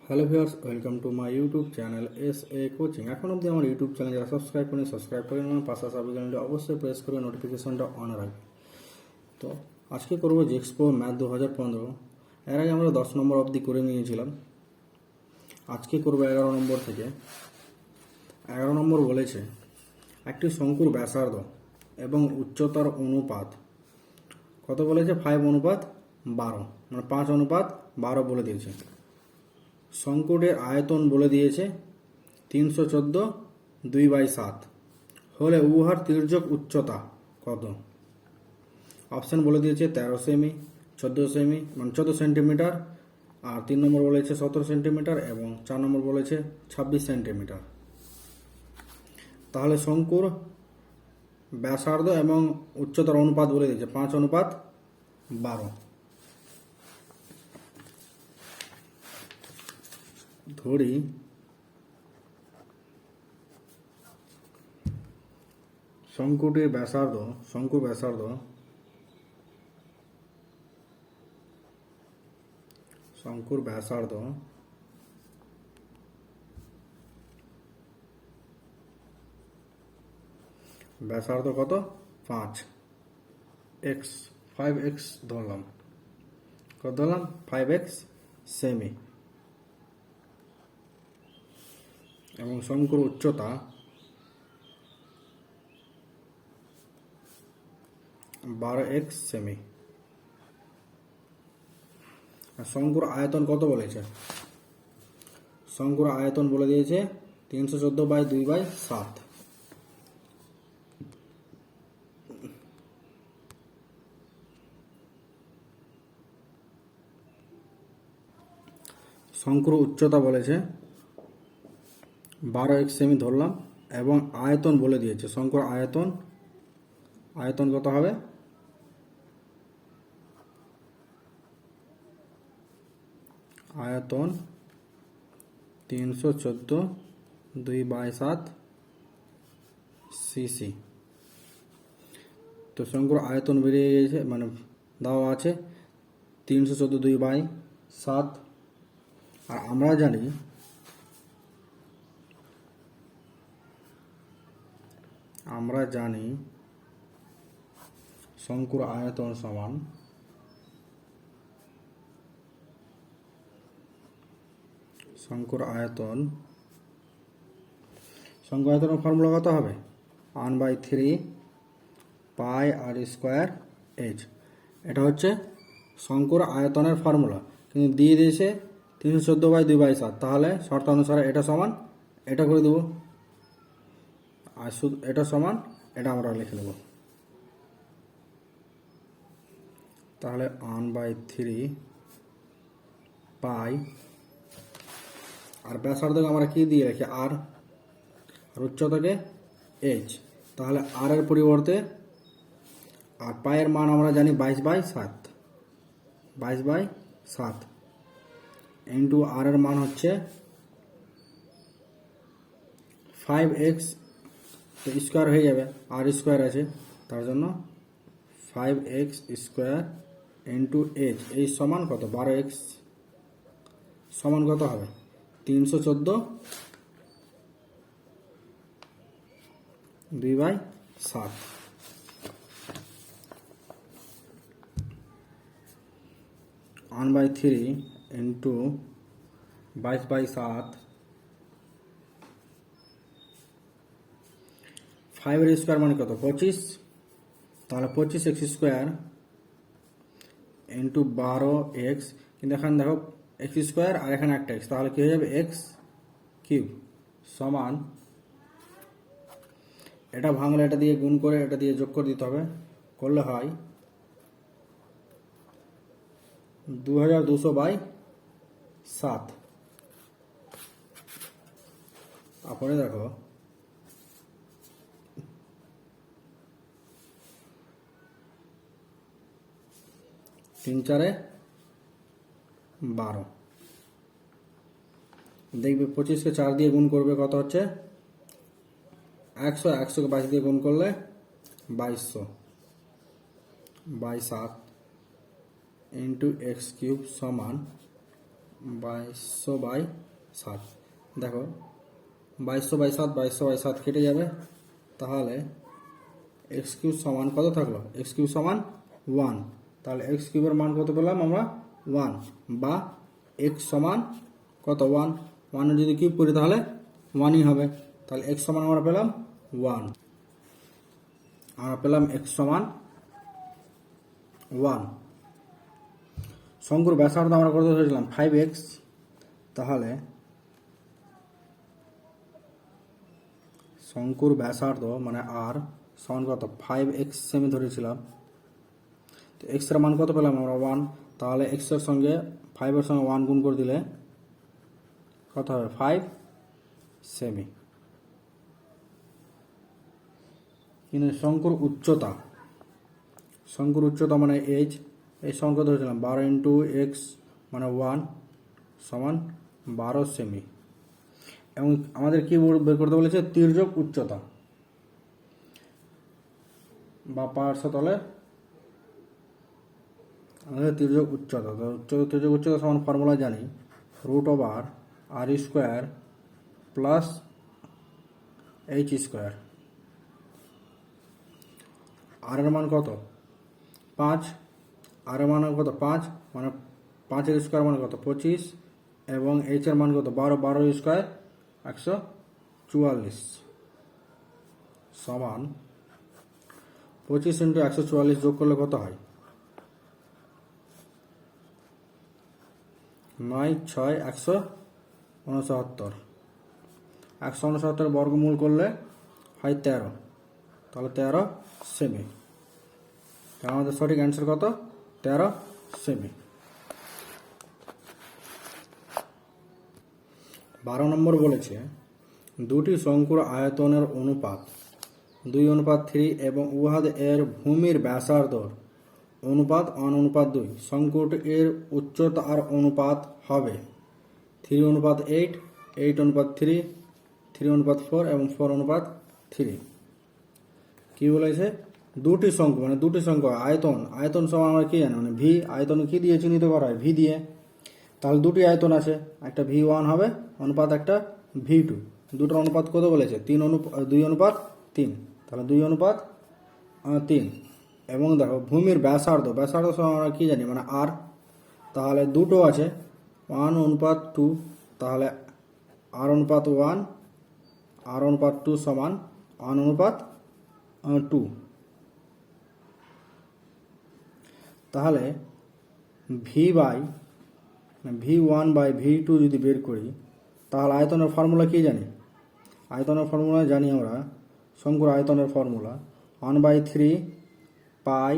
Hello viewers, welcome to my YouTube channel SA coaching. এখন অবধি আমার ইউটিউব চ্যানেল যারা সাবস্ক্রাইব করে নেবেন, পাশে সাবস্ক্রাইব অবশ্যই প্রেস করে নোটিফিকেশনটা অন রাখবেন। তো আজকে করবো জিএক্সপো ম্যাথ 2015। এর আগে আমরা 10 নম্বর অবধি করে নিয়েছিলাম। আজকে করবো 11 নম্বর থেকে। 11 নম্বর বলেছে একটি শঙ্কুর ব্যাসার্ধ এবং উচ্চতার অনুপাত কত বলেছে? 5:12, মানে 5:12 বলে দিয়েছে। শঙ্কুটির আয়তন বলে দিয়েছে 314 2/7 হলে উহার তির্যক উচ্চতা কত? অপশান বলে দিয়েছে 13 সেমি, 14 সেমি মানে 14 সেন্টিমিটার, আর 3 নম্বর বলেছে 17 সেন্টিমিটার এবং 4 নম্বর বলেছে 26 সেন্টিমিটার। তাহলে শঙ্কুর ব্যাসার্ধ এবং উচ্চতার অনুপাত বলে দিয়েছে 5:12। ধরি শঙ্কুর ব্যাসার্ধ কত? 5x ধরলাম। কত ধরলাম? 5x semi. এবং শঙ্কুর উচ্চতা 12x সেমি। শঙ্কুর আয়তন কত বলেছে? শঙ্কুর আয়তন বলে দিয়েছে 314/2/7। শঙ্কুর উচ্চতা বলেছে 12x সেমি ধরলাম এবং আয়তন বলে দিয়েছে শঙ্কুর আয়তন কত হবে? আয়তন 314/2/7 সিসি। তো শঙ্কুর আয়তন বেরিয়ে গেছে, মানে দেওয়া আছে 314/2/7। আর আমরা জানি শঙ্কুর আয়তন সমান শঙ্কুর আয়তনের ফর্মুলা কত হবে? 1/3 পাই r²h। এটা হচ্ছে শঙ্কুর আয়তনের ফর্মুলা, কিন্তু দিয়ে দিয়েছে 314/2/7। তাহলে শর্ত অনুসারে এটা সমান এটা করে দেবো, আর শুধু এটা সমান এটা আমরা লিখে নেব। তাহলে 1/3 পাই, আর ব্যাসার্ধকে আমরা কি দিয়ে রাখি? আর উচ্চতাকে h। তাহলে আর এর পরিবর্তে আর পায়ের মান আমরা জানি 22/7 ইন্টু আর এর মান হচ্ছে 5x স্কোয়ার হয়ে যাবে, আর স্কোয়ার আছে তার জন্য 5x স্কোয়ার ইন্টু h। এই সমান কত? 12x সমান কত হবে? 314/2/7। 1/3 ইন্টু 22/7, 5 এর স্কোয়ার মানে কত? 25। তাহলে 25x স্কোয়ার ইন্টু 12x, কিন্তু এখানে দেখো x স্কোয়ার আর এখানে একটা x, তাহলে কি হয়ে যাবে? x কিউব সমান, এটা ভাঙলে এটা দিয়ে গুণ করে এটা দিয়ে যোগ করে দিতে হবে, করলে হয় 2200/7। তারপরে দেখো 3 4 12। দেখবে 25কে 4 দিয়ে গুণ করবে, কত হচ্ছে? 100। 100কে 22 দিয়ে গুণ করলে 2200/7 ইন্টু x কিউব সমান 2200/7। দেখো 2200/7 কেটে যাবে, তাহলে এক্স কিউব সমান কত থাকলো? এক্স কিউব সমান 1। তাহলে এক্স কিউবের মান কত পেলাম আমরা? 1, বা এক্স সমান কত? 1। 1 যদি কিউব করি তাহলে 1ই হবে। তাহলে এক্স সমান আমরা পেলাম 1। আমরা পেলাম এক্স সমান 1। শঙ্কুর ব্যাসার্ধ আমরা কত ধরেছিলাম? 5x। তাহলে শঙ্কুর ব্যাসার্ধ মানে আর সমান কত? 5x সেমি ধরেছিলাম। তো এক্স এর মান কত পেলাম আমরা? 1। তাহলে এক্স এর সঙ্গে 5 এর সঙ্গে 1 গুণ করে দিলে কত হবে? 5 সেমি। কিন্তু শঙ্কুর উচ্চতা মানে এইচ, এই সমান কত ধরেছিলাম? 12 ইন্টু এক্স মানে 1 সমান 12 সেমি। এবং আমাদের কি বের করতে বলেছে? তির্যক উচ্চতা বা পার্শ্বতলে আমাদের তির্যক উচ্চতা। তো তির্যক উচ্চতা সমান ফর্মুলা জানি, √r² প্লাস h²। আর এর মান কত? 5। আর এর মান কত? 5 মানে 5 এর স্কোয়ার মানে কত? 25। এবং এইচ এর মান কত? 12। 12 স্কোয়ার 144 সমান 25 ইন্টু 144 যোগ করলে কত হয়? 9, 6, 169। 169 বর্গমূল করলে হয় 13। তাহলে 13 সেমি। তাহলে আমাদের সঠিক অ্যান্সার কত? 13 সেমি। 12 নম্বর বলেছে দুটি শঙ্কুর আয়তনের অনুপাত 2:3 এবং উহাদের এর ভূমির ব্যাসার্ধ অনুপাত 1:2। শঙ্কুটির উচ্চতার অনুপাত হবে 3:8, 8:3, 3:4 এবং 4:3। কি বলেছে? দুটি শঙ্কু মানে দুটি শঙ্কু আয়তন সমান আমরা কি জানি? মানে ভি। আয়তন কি দিয়ে চিহ্নিত করা হয়? ভি দিয়ে। তাহলে দুটি আয়তন আছে, একটা V1 হবে অনুপাত একটা V2। দুটোর অনুপাত কত বলেছে? 2:3। তাহলে 2:3। এবং দেখো ভূমির ব্যাসার্ধ সমান আমরা কি জানি? মানে আর। তাহলে দুটো আছে 1:2। তাহলে R:1, R:2 সমান 1:2। তাহলে V1/V2 যদি বের করি তাহলে আয়তনের ফর্মুলা কি জানি? আয়তনের ফর্মুলা জানি আমরা, শঙ্কুর আয়তনের ফর্মুলা 1/3 পাই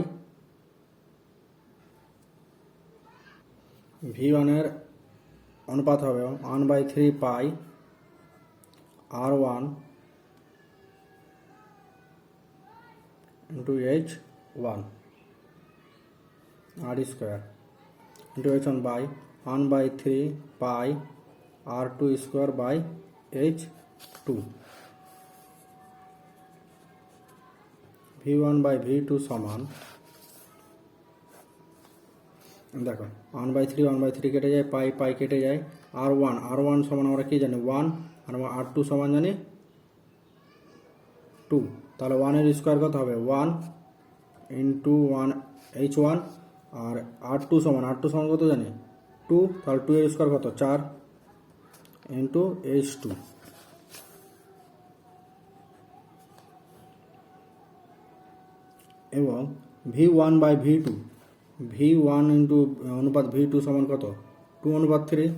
V1 এর অনুপাত হবে 1/3 pi R1 into H1 R² into H1 by 1/3 pi R2² by H2। V1/V2 সমান দেখো 1/3 কেটে যায়, পাই কেটে যায়, R1 সমান আমরা কি জানি? 1। আর R2 সমান জানি 2। তাহলে 1 এর স্কোয়ার কত হবে? 1 ইন্টু 1 H1। আর R2 সমান কত জানি? 2। তাহলে 2 এর স্কোয়ার কত? 4 ইন্টু H2। এবং V1 ইন্টু অনুপাত V2 সমান কত? 2:3।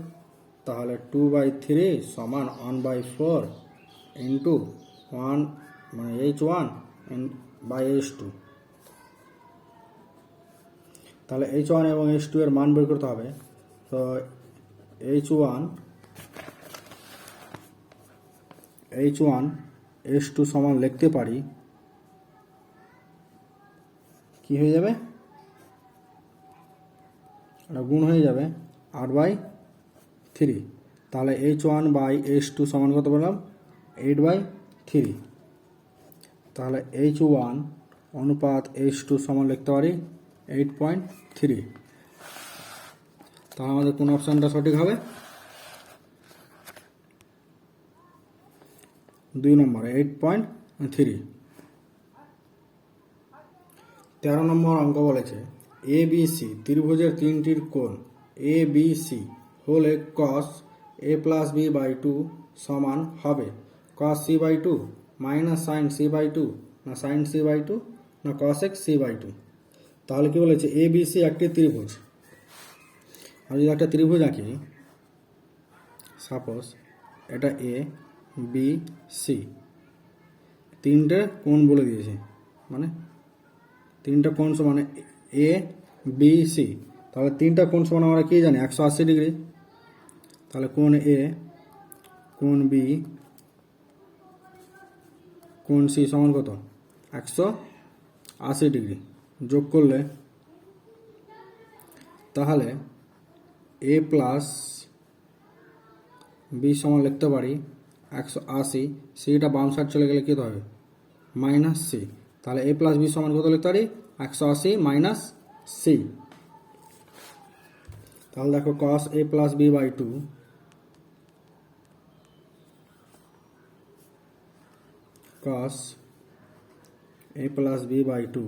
তাহলে 2/3 সমান 1/4 ইন্টু 1 মানে H1 বাই H2। তাহলে H1 এবং H2 এর মান বের করতে হবে। তো H1 H2 সমান লিখতে পারি, কি হয়ে যাবে? এটা গুণ হয়ে যাবে 8/3। তাহলে H1/H2 সমান কত পেলাম? 8/3। তাহলে H1 অনুপাত H2 সমান লিখতে পারি 8.3। তাহলে আমাদের কোন অপশানটা সঠিক হবে? 2 নম্বর 8.3। 13 নম্বর অঙ্ক বলেছে ABC ত্রিভুজের তিনটির কোণ ABC হলে cos A+B/2 সমান হবে cos C/2 minus sin C/2 না sin C/2 না cos x C/2। তাহলে কি বলেছে ABC একটি ত্রিভুজ। আমি যদি একটা ত্রিভুজ আঁকি, সাপোজ এটা A B C, তিনটে কোণ বলে দিয়েছে, মানে তিনটা কোণ সমান A B C। তাহলে তিনটা কোণ সমান আমরা কি জানি 180 ডিগ্রি। তাহলে কোণ A কোণ B কোণ C সমান কত? 180 ডিগ্রি। যোগ করলে তাহলে A প্লাস B সমান লিখতে পারি 180, সিটা বাম সাইড চলে গেলে কী হবে? Minus C. তাহলে A প্লাস B সমান কত লিখতে পারি? 180 মাইনাস সি। তাহলে দেখো cos A+B/2 cos A+B/2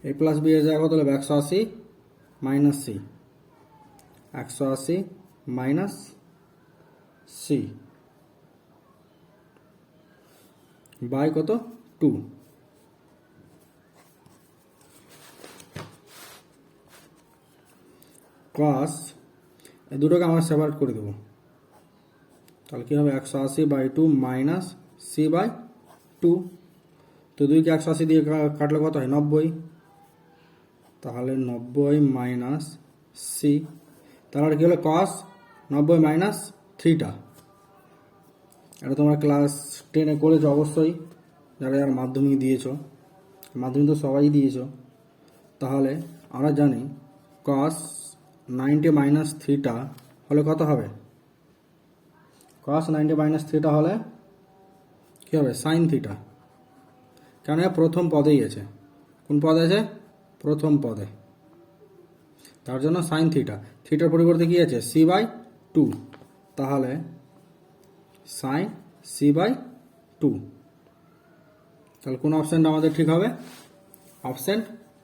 A+B এর জায়গা কত হবে? 180 minus C, 180 minus C by কত? 2। cos এই দুটোকে আমরা সেপারেট করে দেবো। তাহলে কী হবে? 180/2 মাইনাস C/2। তো 2কে 180 দিয়ে কাটলে কত হয়? 90। তাহলে 90 মাইনাস সি। তাহলে কী হলো? cos 90 minus theta. এটা তোমরা ক্লাস 10-এ করেছো অবশ্যই, যারা যারা মাধ্যমিক দিয়েছো। মাধ্যমিক তো সবাই দিয়েছো। তাহলে আমরা জানি cos 90 মাইনাস থিটা হলে কত হবে? cos 90 মাইনাস থিটা হলে কী হবে? Sine theta. কেন? প্রথম পদেই আছে। কোন পদে আছে? প্রথম পদে। তার জন্য সাইন থিটা। থিটার পরিবর্তে কী আছে? C/2। তাহলে সাইন C/2। তাহলে কোন অপশানটা আমাদের ঠিক হবে? Option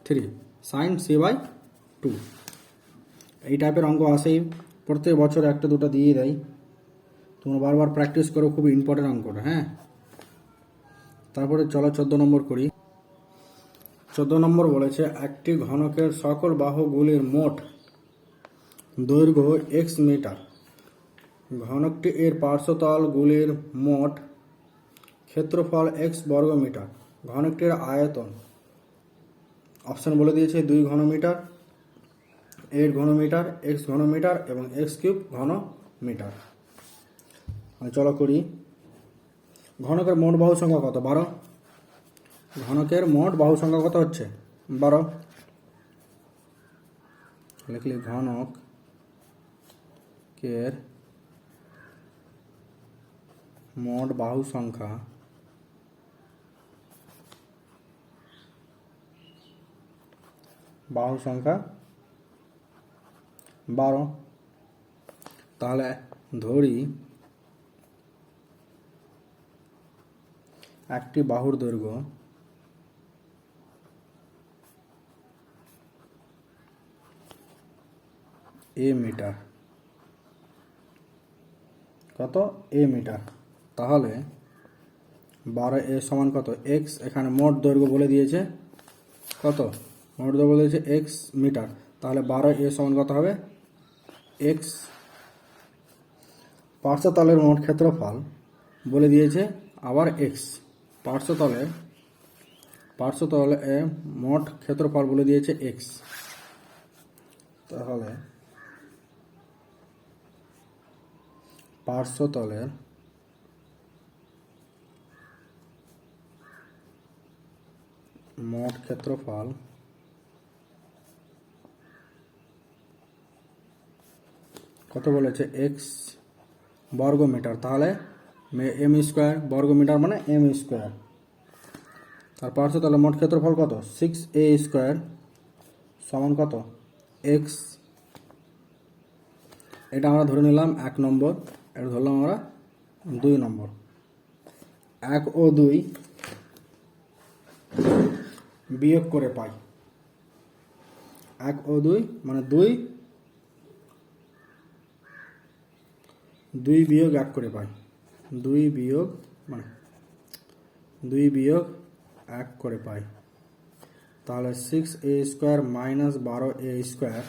3 sine C/2। এই টাইপের অঙ্ক আসেই, প্রত্যেক বছর একটা দুটো দিয়ে দেয়। তোমরা বারবার প্র্যাকটিস করো, খুব ইম্পর্টেন্ট অঙ্কটা। হ্যাঁ, তারপরে চলো 14 নম্বর করি। 14 নম্বর বলেছে একটি ঘনকের সকল বাহুগুলির মোট দৈর্ঘ্য x মিটার। ঘনকটি এর পার্শ্বতলগুলির মোট ক্ষেত্রফল x বর্গ মিটার। ঘনকটির আয়তন অপশান বলে দিয়েছে 2 ঘনমিটার, 8 ঘনমিটার, x ঘনমিটার এবং x³ ঘনমিটার। চলো করি। ঘনকের মোট বাহু সংখ্যা কত? 12। ঘনকের মোট বাহু সংখ্যা কত হচ্ছে? 12। লিখলি ঘনকের মোট বাহু সংখ্যা বারো। তাহলে ধরি একটি বাহুর দৈর্ঘ্য a মিটার। কত? a metre. তাহলে 12a সমান কত? x। এখানে মোট দৈর্ঘ্য বলে দিয়েছে কত? মোট দৈর্ঘ্য বলে দিয়েছে x মিটার। তাহলে 12a সমান কত হবে? x। পার্শ্বতলের মোট ক্ষেত্রফল বলে দিয়েছে আবার x। পার্শ্বতলে মোট ক্ষেত্রফল বলে দিয়েছে x। তাহলে পার্শ্বতলের মোট ক্ষেত্রফল কত বলেছে? x বর্গ মিটার। তাহলে m স্কোয়ার, বর্গ মিটার মানে m স্কোয়ার। তার পার্শ্বতলের মোট ক্ষেত্রফল কত? 6a স্কোয়ার সমান কত এক্স, এটা আমরা ধরে নিলাম 1 নম্বর, এটা ধরলাম আমরা 2 নম্বর। 1 ও 2 বিয়োগ করে পাই, 1 ও 2 মানে 2 বিয়োগ 1 করে পাই, 2 বিয়োগ মানে 2 বিয়োগ 1 করে পাই। তাহলে 6a² মাইনাস 12a²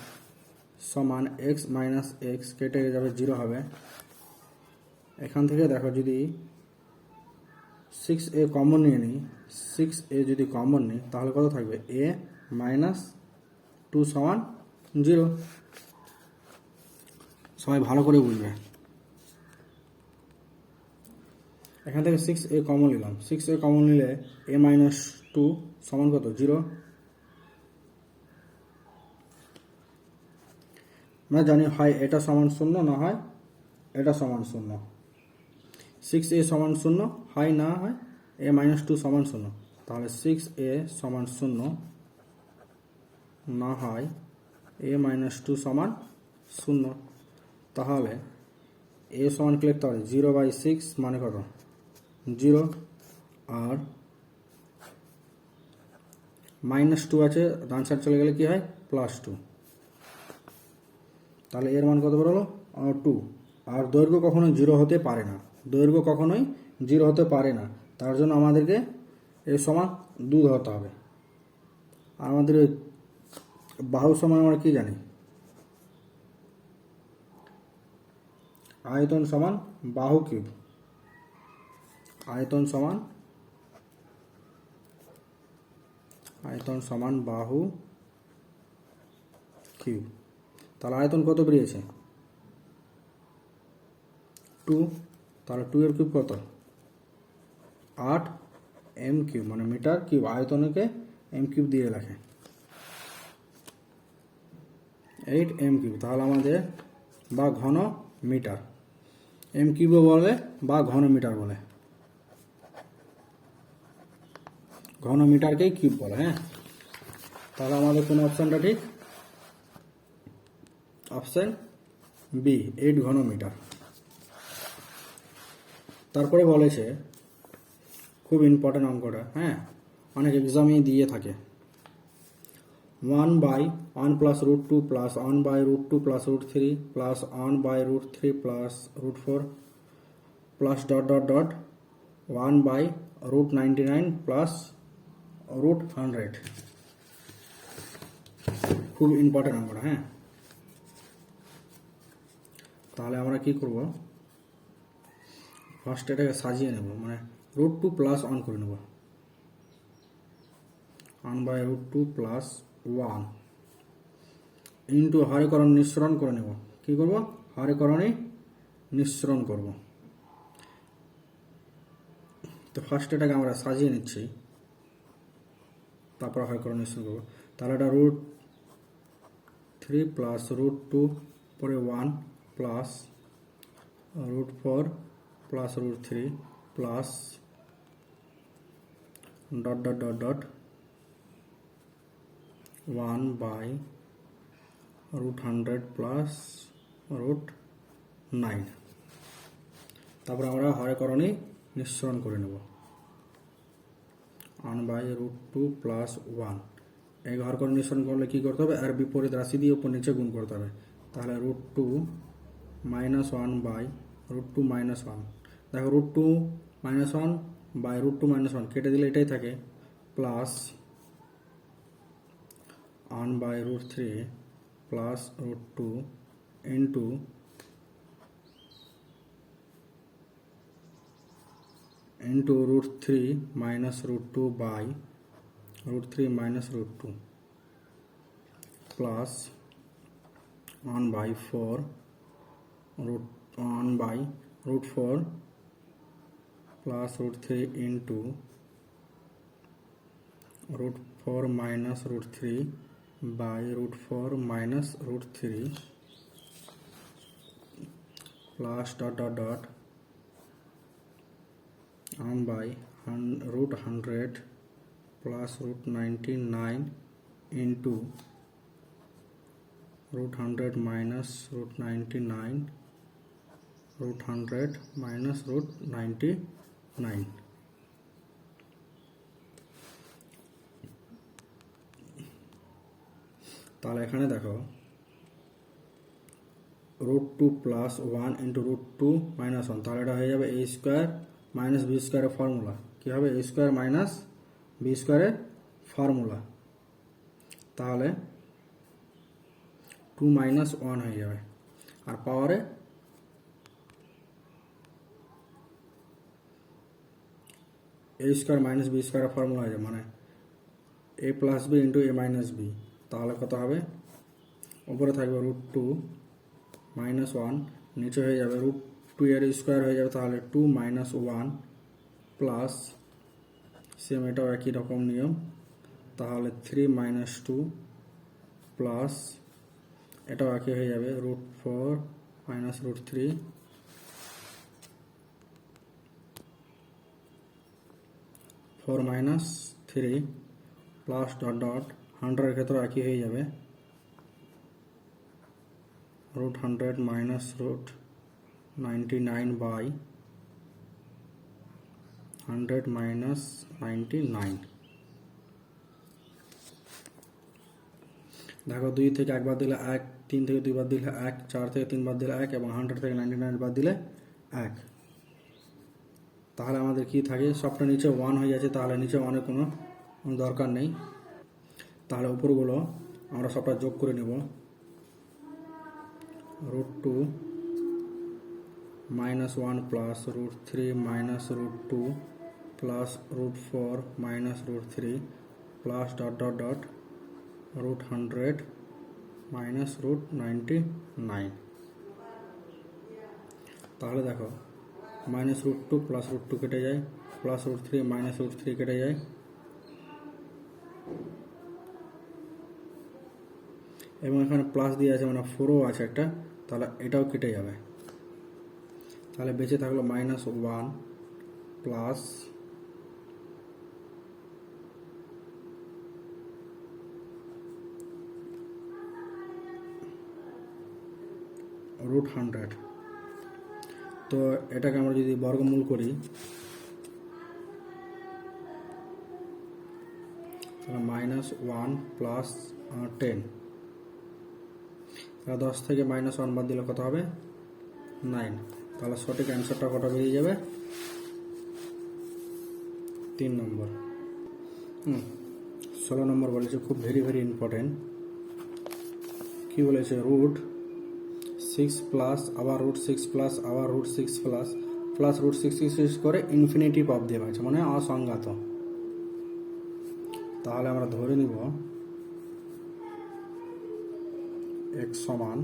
সমান এক্স মাইনাস এক্স, কেটে যাবে 0 হবে। এখান থেকে দেখো যদি 6a কমন নিয়ে নিই, 6a যদি কমন নিই তাহলে কত থাকবে, a মাইনাস 2 সমান 0। সবাই ভালো করে বুঝবে। এখান থেকে 6a কমন নিলাম, 6a কমন নিলে a মাইনাস 2 সমান কত 0। আমরা জানি হয় এটা সমান 0 না হয় এটা সমান 0। 6a সমান 0 হয় না হয় a মাইনাস 2 সমান 0। তাহলে 6a সমান 0 না হয় a মাইনাস 2 সমান 0। তাহলে a সমান কি লিখতে হবে, 0/6 মানে কত 0, আর মাইনাস 2 আছে, ডান সাইড চলে গেলে কি হয় +2। তাহলে এর মান কত বেরোলো 2। আর দৈর্ঘ্য কখনোই 0 হতে পারে না, দৈর্ঘ্য কখনোই 0 হতে পারে না, তার জন্য আমাদেরকে এর সমান 2 ধরতে হবে। আর আমাদের বাহু সমান আমরা কি জানি, আয়তন সমান বাহু কিউব, আয়তন সমান বাহু কিউব। তাহলে আয়তন কত বেরিয়েছে 2, তাহলে 2 এর কিউব কত 8 m কিউব, মানে মিটার কিউব। আয়তনকে m কিউব দিয়ে লেখে 8 m কিউব। তাহলে আমাদের বা ঘন মিটার, m কিউবও বলে বা ঘন মিটার বলে, ঘন মিটারকেই কিউব বলে। হ্যাঁ, তাহলে আমাদের কোন অপশনটা ঠিক, অপশন বি 8 ঘন মিটার। তারপরে বলেছে খুব ইম্পর্টেন্ট অঙ্কটা, হ্যাঁ অনেক এক্সামে দিয়ে থাকে, 1/1 plus √2 plus 1/√2 plus √3 plus 1/√3 plus √4 plus dot dot dot 1/√99 plus √100। খুব ইম্পর্টেন্ট অঙ্কটা। হ্যাঁ, তাহলে আমরা কি করব, ফার্স্ট এটাকে সাজিয়ে নেব, মানে √2 প্লাস 1 করে নেব, 1/√2 প্লাস 1 ইন্টু হরেকরণ নিঃসরণ করে নেব। কি করব, হরেকরণে নিঃসরণ করব। তো ফার্স্ট এটাকে আমরা সাজিয়ে নিচ্ছি, তারপর হরেকরণ নিঃসরণ করব। তাহলে এটা √3 প্লাস √2 পরে 1 plus √4 plus √3 plus dot dot dot dot 1/√100 plus √9। তারপর আমরা হরেকরণে নিঃসরণ করে নেব, 1/√2 প্লাস 1। এই হরেকরণ নিঃসরণ করলে কি করতে হবে, আর বিপরীত রাশি দিয়ে উপর নিচে গুণ করতে হবে। তাহলে √2 মাইনাস 1/√2 মাইনাস 1, দেখো √2 মাইনাস 1/√2 মাইনাস 1 কেটে দিলে এটাই থাকে, plus 1/√3 plus √2 into √3 minus √2 by √3 minus √2 plus 1/4 1/√4 plus √3 into √4 minus √3 by √4 minus √3 plus dot dot dot 1/√100 plus √99 into root 100 minus root 99, root 100 minus root 99. তাহলে এখানে দেখো root 2 plus 1 into root 2 minus 1, তাহলে এটা হয়ে যাবে a স্কোয়ার মাইনাস বি স্কোয়ারের formula. কী হবে? a স্কোয়ার মাইনাস বি স্কোয়ারের ফর্মুলা। তাহলে 2 minus 1 হয়ে যাবে, আর পাওয়ারে a স্কোয়ার মাইনাস বি স্কোয়ারের ফর্মুলা হয়ে যাবে, মানে a plus B into a minus B. তাহলে কত হবে? উপরে থাকবে root 2 minus 1, নিচে হয়ে যাবে root 2 এর স্কোয়ার হয়ে যাবে, তাহলে 2 minus 1 প্লাস সেম এটাও একই রকম নিয়ম, তাহলে 3 minus 2 প্লাস এটাও একই হয়ে যাবে root 4 minus root 3 4 minus 3 plus dot dot 100 এর ক্ষেত্রে একই হয়ে যাবে root 100 minus root 99 by 100 minus 99। দেখো 2 থেকে 1 বাদ দিলে 1, 3 থেকে 2 বাদ দিলে 1, 4 থেকে 3 বাদ দিলে 1 এবং 100 থেকে 99 বাদ দিলে 1। তাহলে আমাদের কি থাকে? সবটা নিচে 1 হয়ে যাচ্ছে, তাহলে নিচে 1 এর কোনো দরকার নেই। তাহলে উপরগুলো আমরা সবটা যোগ করে নেব। root 2 minus 1 plus root 3 minus root 2 plus root 4 minus root 3 plus dot dot dot root 100 minus root 99। তাহলে দেখো মাইনাস root 2 plus root 2 কেটে যায়, প্লাস root 3 minus root 3 কেটে যায়, এবং এখানে প্লাস দিয়ে আছে মানে 4ও আছে একটা, তাহলে এটাও কেটে যাবে। তাহলে বেঁচে থাকলো মাইনাস 1 প্লাস root 100। তো এটাকে আমরা যদি বর্গমূল করি তাহলে মাইনাস 1 প্লাস 10, তাহলে 10 থেকে মাইনাস 1 বাদ দিলে কত হবে? 9। তাহলে সঠিক অ্যান্সারটা কত বেরিয়ে যাবে? 3 নম্বর। 16 নম্বর বলেছে, খুব ভেরি ভেরি ইম্পর্টেন্ট। কি বলেছে? রুট 6 প্লাস আবার রুট 6 প্লাস আবার রুট 6 প্লাস প্লাস রুট 66 করে ইনফিনিটিভ অফ দেওয়া হয়েছে, মানে অসংজ্ঞাত। তাহলে আমরা ধরে নিব x সমান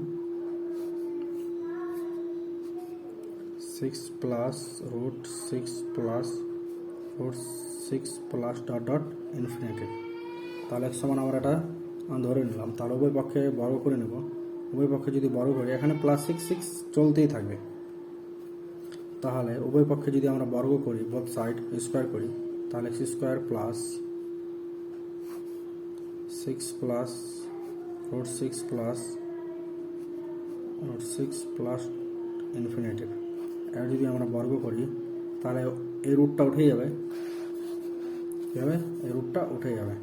6 plus root 6 plus root 6 plus dot dot infinitive. তাহলে x সমান আমরা এটা ধরে নিলাম। তাহলে উভয় পক্ষে বর্গ করে নেব। উভয় পক্ষে যদি বর্গ করি, এখানে প্লাস 6 চলতেই থাকবে। তাহলে উভয় পক্ষে যদি আমরা বর্গ করি, বোথ সাইড স্কোয়ার করি, তাহলে x square plus 6 plus root 6 plus root 6 plus infinitive, এটা যদি আমরা বর্গ করি তাহলে এই রুটটা উঠে যাবে। কী হবে? এই রুটটা উঠে যাবে।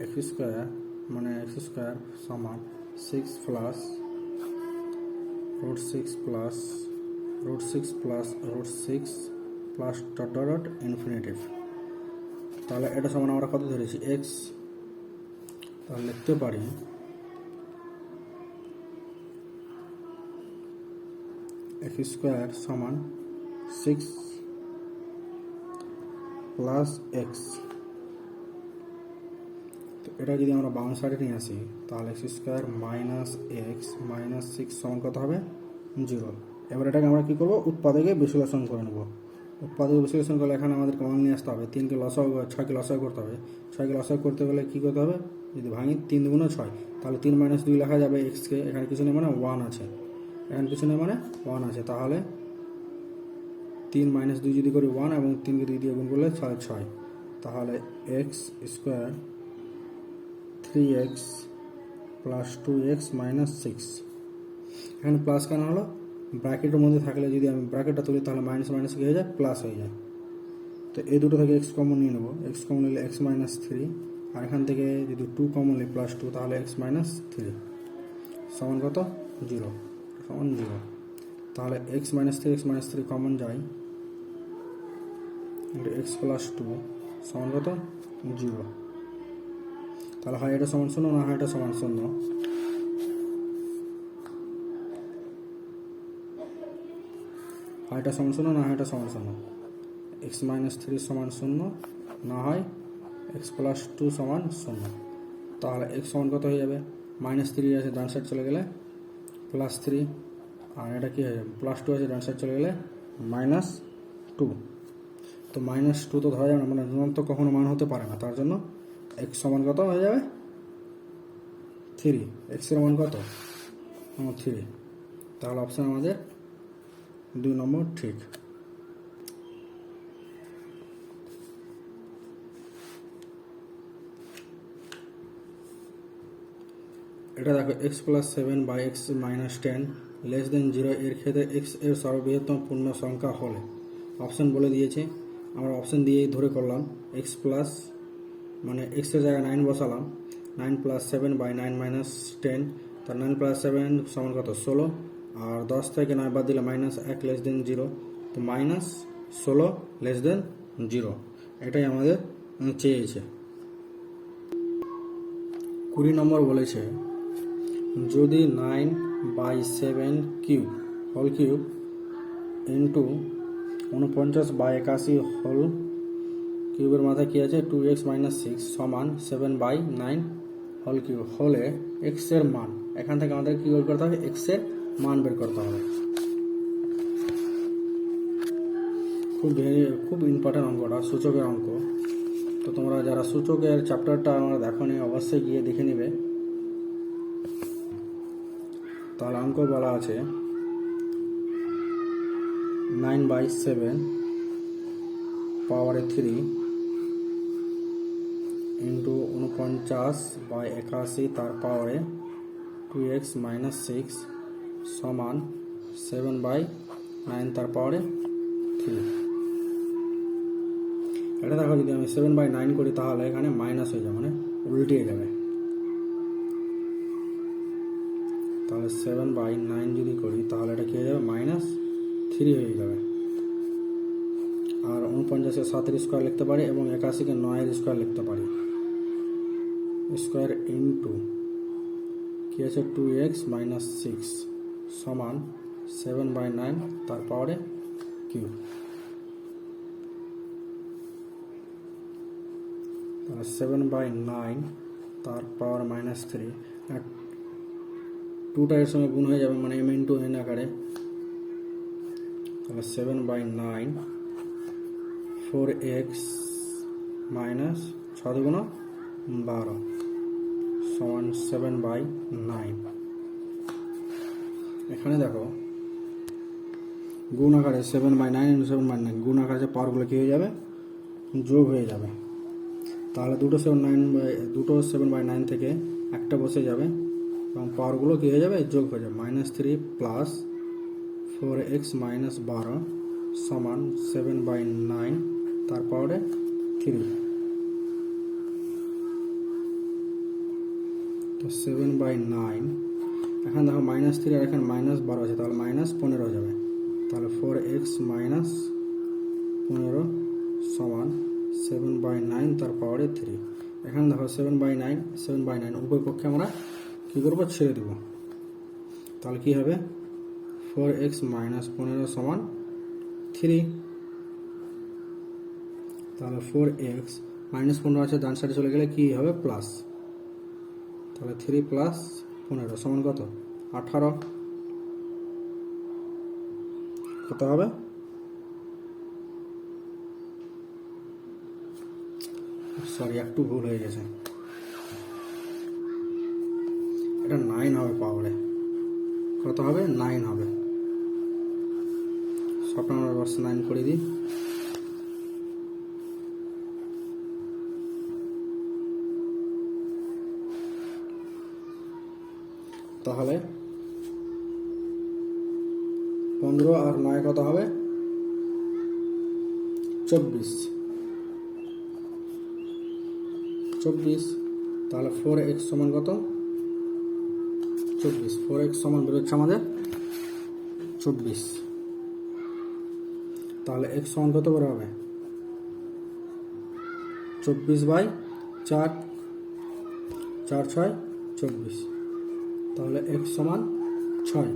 এক্স স্কোয়ার মানে এক্স স্কোয়ার সমান 6 plus root 6 plus root 6 plus root 6 plus dot dot infinitive. তাহলে এটা সমান আমরা কত ধরেছি? এক্স। তাহলে লিখতে পারি এক্স স্কোয়ার সমান 6 প্লাস এক্স। তো এটা যদি আমরা বাম সাইডে নিয়ে আসি, তাহলে x square minus x minus 6 সমান কত হবে? 0। এবার এটাকে আমরা কী করবো? উৎপাদকে বিশ্লেষণ করে নেব। উৎপাদকে বিশ্লেষণ করলে এখানে আমাদের কমন নিয়ে আসতে হবে। 3কে লসাগু 6কে লসাগু করতে হবে। 6কে লসাগু করতে গেলে কী করতে হবে? যদি ভাঙি 3 দুগুণে 6, তাহলে 3 মাইনাস 2 লেখা যাবে এক্সকে। এখানে কিছু নেই মানে 1 আছে, এখানে কিছু নেই মানে 1 আছে। তাহলে 3 মাইনাস 2 যদি করি 1 এবং 3কে 2 দিয়ে গুণ করলে 6। তাহলে x square 3x plus 2x minus 6। এখানে প্লাস কেন হলো, ব্র্যাকেটের মধ্যে থাকলে যদি আমি ব্র্যাকেটটা তুলি তাহলে মাইনাস মাইনাস কী হয়ে যায়, প্লাস হয়ে যায়। তো এই দুটো থেকে এক্স কমন নিয়ে নেবো, এক্স কমন নিলে এক্স মাইনাস 3, আর এখান থেকে যদি 2 কমন নিই প্লাস 2, তাহলে এক্স মাইনাস 3 সমান কত, 0 সমান 0। তাহলে এক্স মাইনাস 3 কমন যায়, এক্স প্লাস 2 সমান কত, 0। তাহলে হয় এটা সমান 0, না হয় এটা সমান 0। হয় এটা সমান 0, না হয় এটা সমান 0। এক্স মাইনাস 3 সমান 0, না হয় এক্স প্লাস 2 সমান 0। তাহলে এক্স সমান কত হয়ে যাবে, মাইনাস 3 আছে ডান সাইড চলে গেলে প্লাস 3, আর এটা কী হয়ে যাবে, প্লাস 2 আছে ডান সাইড চলে গেলে মাইনাস 2। তো মাইনাস 2 তো ধরা যাবে না, মানে ঋণাত্মক কখনো মান হতে পারে না, তার জন্য এক্স সমান কত হয়ে যাবে, 3। এক্সের মান কত, 3। তাহলে অপশান আমাদের 2 নম্বর ঠিক। এটা দেখো X plus 7 by X minus 10 less than 0 এর ক্ষেত্রে এক্স এর সর্ববৃহত্তম পূর্ণ সংখ্যা হলে, অপশান বলে দিয়েছে, আমরা অপশান দিয়েই ধরে করলাম। এক্স প্লাস মানে এক্সের জায়গায় 9 বসালাম, 9 প্লাস 7 বাই 9 মাইনাস 10, তার 9 প্লাস 7 সমান কত, 16, আর 10 থেকে 9 বাদ দিলে মাইনাস 1 লেস দেন 0, তো মাইনাস 16 লেস দেন 0, এটাই আমাদের চেয়েছে। 20 নম্বর বলেছে, যদি 9 by 7 cube whole cube into 49 by 81 whole কিউবের মাথায় কী আছে, 2x মাইনাস 6 সমান 7 বাই 9 হোল কিউব হলে এক্সের মান, এখান থেকে আমাদের কী বের করতে হবে, এক্সের মান বের করতে হবে। খুব ইম্পর্ট্যান্ট অঙ্কটা, সূচকের অঙ্ক। তো তোমরা যারা সূচকের চ্যাপ্টারটা আমরা দেখোনি অবশ্যই গিয়ে দেখে নেবে। তাহলে অঙ্ক বলা আছে 9 বাই 7 পাওয়ারে 3 ইন্টু 49 বাই 81 তার পাওয়ারে 2x মাইনাস 6 সমান 7 বাই 9 তার পাওয়ারে 3। এটা দেখো যদি আমি 7 বাই 9 করি তাহলে এখানে মাইনাস হয়ে যাবে, মানে উল্টে যাবে। তাহলে 7 বাই 9 যদি করি তাহলে এটা কী হয়ে যাবে, মাইনাস 3 হয়ে যাবে। আর 49-এর 7 স্কোয়ার লিখতে পারি এবং 81-কে 9 স্কোয়ার লিখতে পারি। স্কোয়ার ইন্টু কী আছে, 2x মাইনাস 6 সমান 7 বাই 9 তার পাওয়ারে কিউব। তাহলে 7 বাই 9 তার পাওয়ার মাইনাস 3, আর 2টা এর সঙ্গে গুণ হয়ে যাবে, মানে m ইন্টু n আকারে। তাহলে 7 বাই 9 4x মাইনাস 6 দুগুণ 12 সমান 7 বাই 9। এখানে দেখো গুণ আকারে 7 বাই 9 ইন্টু 7 বাই 9 গুণ আকারে পাওয়ারগুলো কী হয়ে যাবে, যোগ হয়ে যাবে। তাহলে দুটো 7 বাই 9 থেকে একটা বসে যাবে এবং পাওয়ারগুলো কী হয়ে যাবে, যোগ হয়ে যাবে। -3 প্লাস 4x মাইনাস 12 সমান 7 বাই 9 তার পাওয়ারে 3। তো 7 বাই 9, এখন দেখো -3 আর এখানে -12 আছে, তাহলে -15 হয়ে যাবে। তাহলে 4x মাইনাস 15 সমান 7 বাই 9 তার পাওয়ারে 3। এখানে দেখো 7 বাই 9 উভয় পক্ষে আমরা কী করবো, ছেড়ে দেব। তাহলে কী হবে, 4x মাইনাস 15 সমান 3। তাহলে 4x মাইনাস 15 আছে ডান সাইডে চলে গেলে কী হবে, প্লাস। তাহলে 3 প্লাস 15 সমান কত, 18। কত হবে, সরি একটু ভুল হয়ে গেছে, এটা 9 হবে পাওয়ারে। কত হবে, 9 হবে। সবটা আমরা 9 করে দিই। তাহলে 15 আর 9 কত হবে? 24। তাহলে 4x সমান কত? 24। 4x সমান বেরোচ্ছে আমাদের 24। তাহলে x সমান কত করে হবে? 24/4, 4 6 24। তাহলে x সমান 6।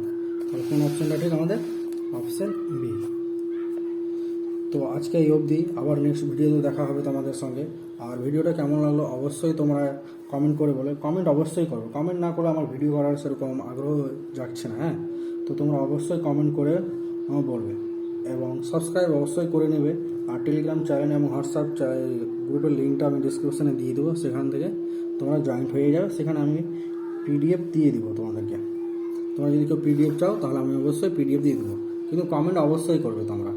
তাহলে কোন অপশানটা ঠিক আমাদের? Option B. তো আজকে এই অবধি, আবার নেক্সট ভিডিওতে দেখা হবে তোমাদের সঙ্গে। আর ভিডিওটা কেমন লাগলো অবশ্যই তোমরা কমেন্ট করে বলে। কমেন্ট অবশ্যই করো, কমেন্ট না করে আমার ভিডিও করার সেরকম আগ্রহ যাচ্ছে না। হ্যাঁ, তো তোমরা অবশ্যই কমেন্ট করে আমার বলবে এবং সাবস্ক্রাইব অবশ্যই করে নেবে। আর টেলিগ্রাম চ্যানেল এবং হোয়াটসঅ্যাপ গ্রুপের লিঙ্কটা আমি ডিসক্রিপশানে দিয়ে দেবো, সেখান থেকে তোমরা জয়েন্ট হয়ে যাবে। সেখানে আমি পিডিএফ দিয়ে দিব তোমাদেরকে। তোমরা যদি কেউ পিডিএফ চাও তাহলে আমি অবশ্যই পিডিএফ দিয়ে দেবো, কিন্তু কমেন্ট অবশ্যই করবে তোমরা।